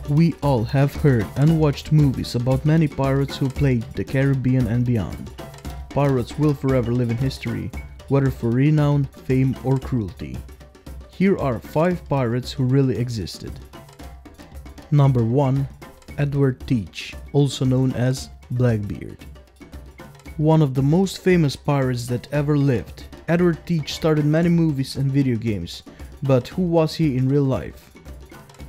We all have heard and watched movies about many pirates who played the Caribbean and beyond. Pirates will forever live in history, whether for renown, fame, or cruelty. Here are 5 pirates who really existed. Number 1. Edward Teach, also known as Blackbeard. One of the most famous pirates that ever lived, Edward Teach starred in many movies and video games, but who was he in real life?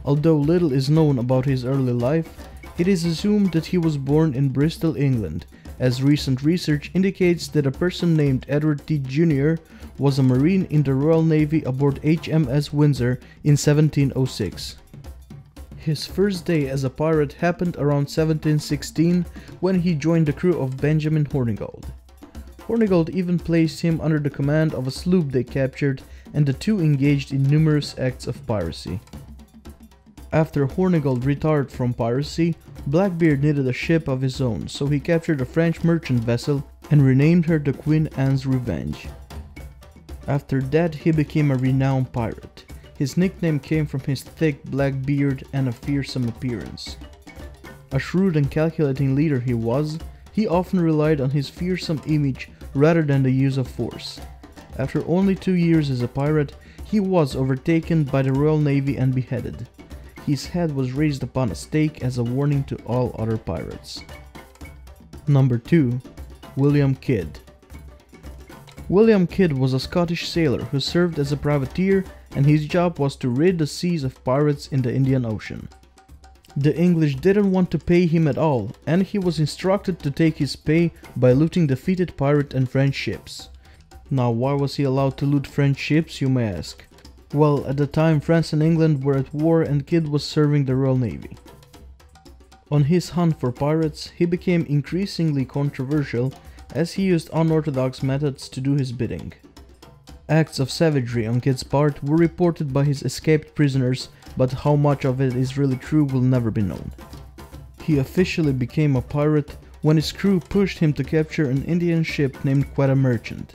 Although little is known about his early life, it is assumed that he was born in Bristol, England, as recent research indicates that a person named Edward Teach Jr. was a Marine in the Royal Navy aboard HMS Windsor in 1706. His first day as a pirate happened around 1716 when he joined the crew of Benjamin Hornigold. Hornigold even placed him under the command of a sloop they captured, and the two engaged in numerous acts of piracy. After Hornigold retired from piracy, Blackbeard needed a ship of his own, so he captured a French merchant vessel and renamed her the Queen Anne's Revenge. After that, he became a renowned pirate. His nickname came from his thick black beard and a fearsome appearance. A shrewd and calculating leader he was, he often relied on his fearsome image rather than the use of force. After only 2 years as a pirate, he was overtaken by the Royal Navy and beheaded. His head was raised upon a stake as a warning to all other pirates. Number 2. William Kidd. William Kidd was a Scottish sailor who served as a privateer, and his job was to rid the seas of pirates in the Indian Ocean. The English didn't want to pay him at all, and he was instructed to take his pay by looting defeated pirate and French ships. Now, why was he allowed to loot French ships, you may ask? Well, at the time France and England were at war and Kidd was serving the Royal Navy. On his hunt for pirates, he became increasingly controversial as he used unorthodox methods to do his bidding. Acts of savagery on Kidd's part were reported by his escaped prisoners, but how much of it is really true will never be known. He officially became a pirate when his crew pushed him to capture an Indian ship named Quetta Merchant.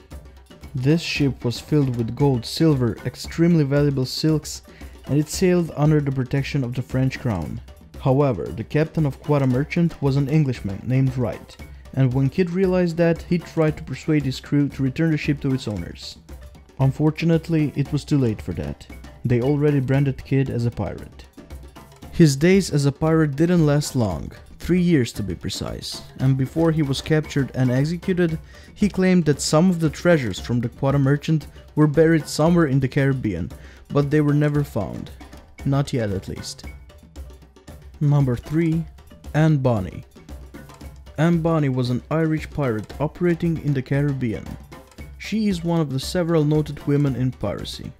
This ship was filled with gold, silver, extremely valuable silks, and it sailed under the protection of the French crown. However, the captain of Quetta Merchant was an Englishman named Wright, and when Kidd realized that, he tried to persuade his crew to return the ship to its owners. Unfortunately, it was too late for that. They already branded Kidd as a pirate. His days as a pirate didn't last long, 3 years to be precise, and before he was captured and executed, he claimed that some of the treasures from the Quetta Merchant were buried somewhere in the Caribbean, but they were never found. Not yet, at least. Number 3. Anne Bonny. Anne Bonny was an Irish pirate operating in the Caribbean. She is one of the several noted women in piracy.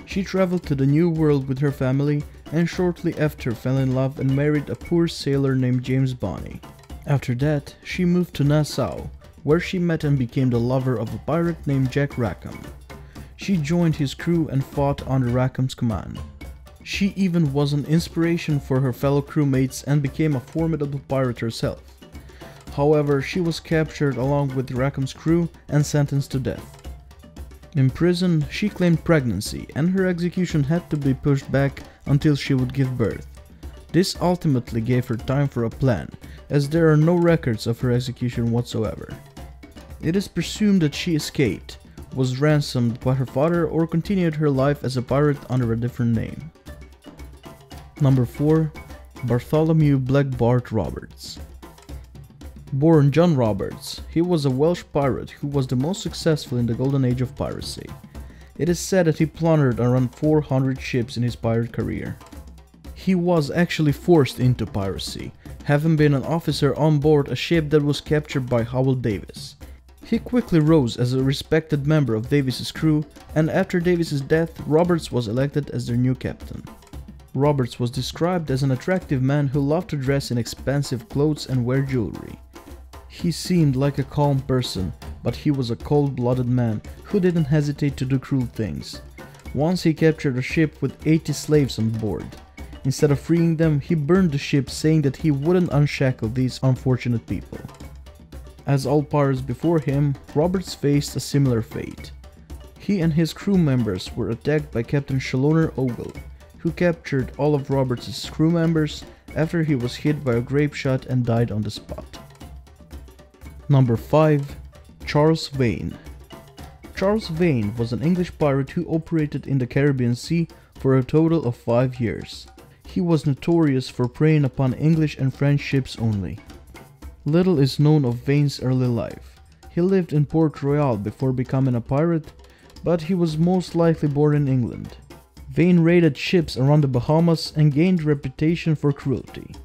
She traveled to the New World with her family and shortly after fell in love and married a poor sailor named James Bonny. After that, she moved to Nassau, where she met and became the lover of a pirate named Jack Rackham. She joined his crew and fought under Rackham's command. She even was an inspiration for her fellow crewmates and became a formidable pirate herself. However, she was captured along with Rackham's crew and sentenced to death. In prison, she claimed pregnancy, and her execution had to be pushed back until she would give birth. This ultimately gave her time for a plan, as there are no records of her execution whatsoever. It is presumed that she escaped, was ransomed by her father, or continued her life as a pirate under a different name. Number 4. Bartholomew Black Bart Roberts. Born John Roberts, he was a Welsh pirate who was the most successful in the golden age of piracy. It is said that he plundered around 400 ships in his pirate career. He was actually forced into piracy, having been an officer on board a ship that was captured by Howell Davis. He quickly rose as a respected member of Davis's crew, and after Davis's death, Roberts was elected as their new captain. Roberts was described as an attractive man who loved to dress in expensive clothes and wear jewelry. He seemed like a calm person, but he was a cold-blooded man who didn't hesitate to do cruel things. Once he captured a ship with 80 slaves on board. Instead of freeing them, he burned the ship, saying that he wouldn't unshackle these unfortunate people. As all pirates before him, Roberts faced a similar fate. He and his crew members were attacked by Captain Chaloner Ogle, who captured all of Roberts' crew members after he was hit by a grape shot and died on the spot. Number 5. Charles Vane. Charles Vane was an English pirate who operated in the Caribbean Sea for a total of 5 years. He was notorious for preying upon English and French ships only. Little is known of Vane's early life. He lived in Port Royal before becoming a pirate, but he was most likely born in England. Vane raided ships around the Bahamas and gained reputation for cruelty.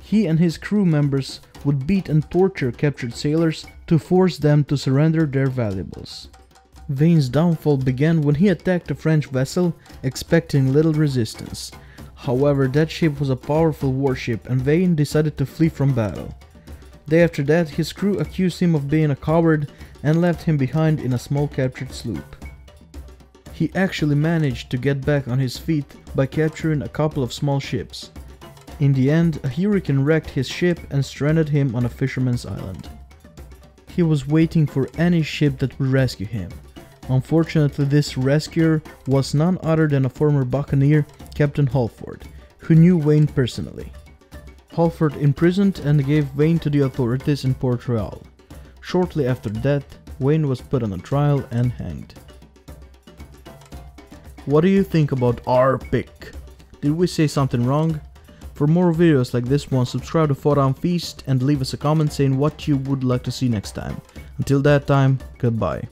He and his crew members would beat and torture captured sailors to force them to surrender their valuables. Vane's downfall began when he attacked a French vessel, expecting little resistance. However, that ship was a powerful warship and Vane decided to flee from battle. Day after that, his crew accused him of being a coward and left him behind in a small captured sloop. He actually managed to get back on his feet by capturing a couple of small ships. In the end, a hurricane wrecked his ship and stranded him on a fisherman's island. He was waiting for any ship that would rescue him. Unfortunately, this rescuer was none other than a former buccaneer, Captain Halford, who knew Vane personally. Halford imprisoned and gave Vane to the authorities in Port Royal. Shortly after that, Vane was put on a trial and hanged. What do you think about our pick? Did we say something wrong? For more videos like this one, subscribe to Forum Feast and leave us a comment saying what you would like to see next time. Until that time, goodbye.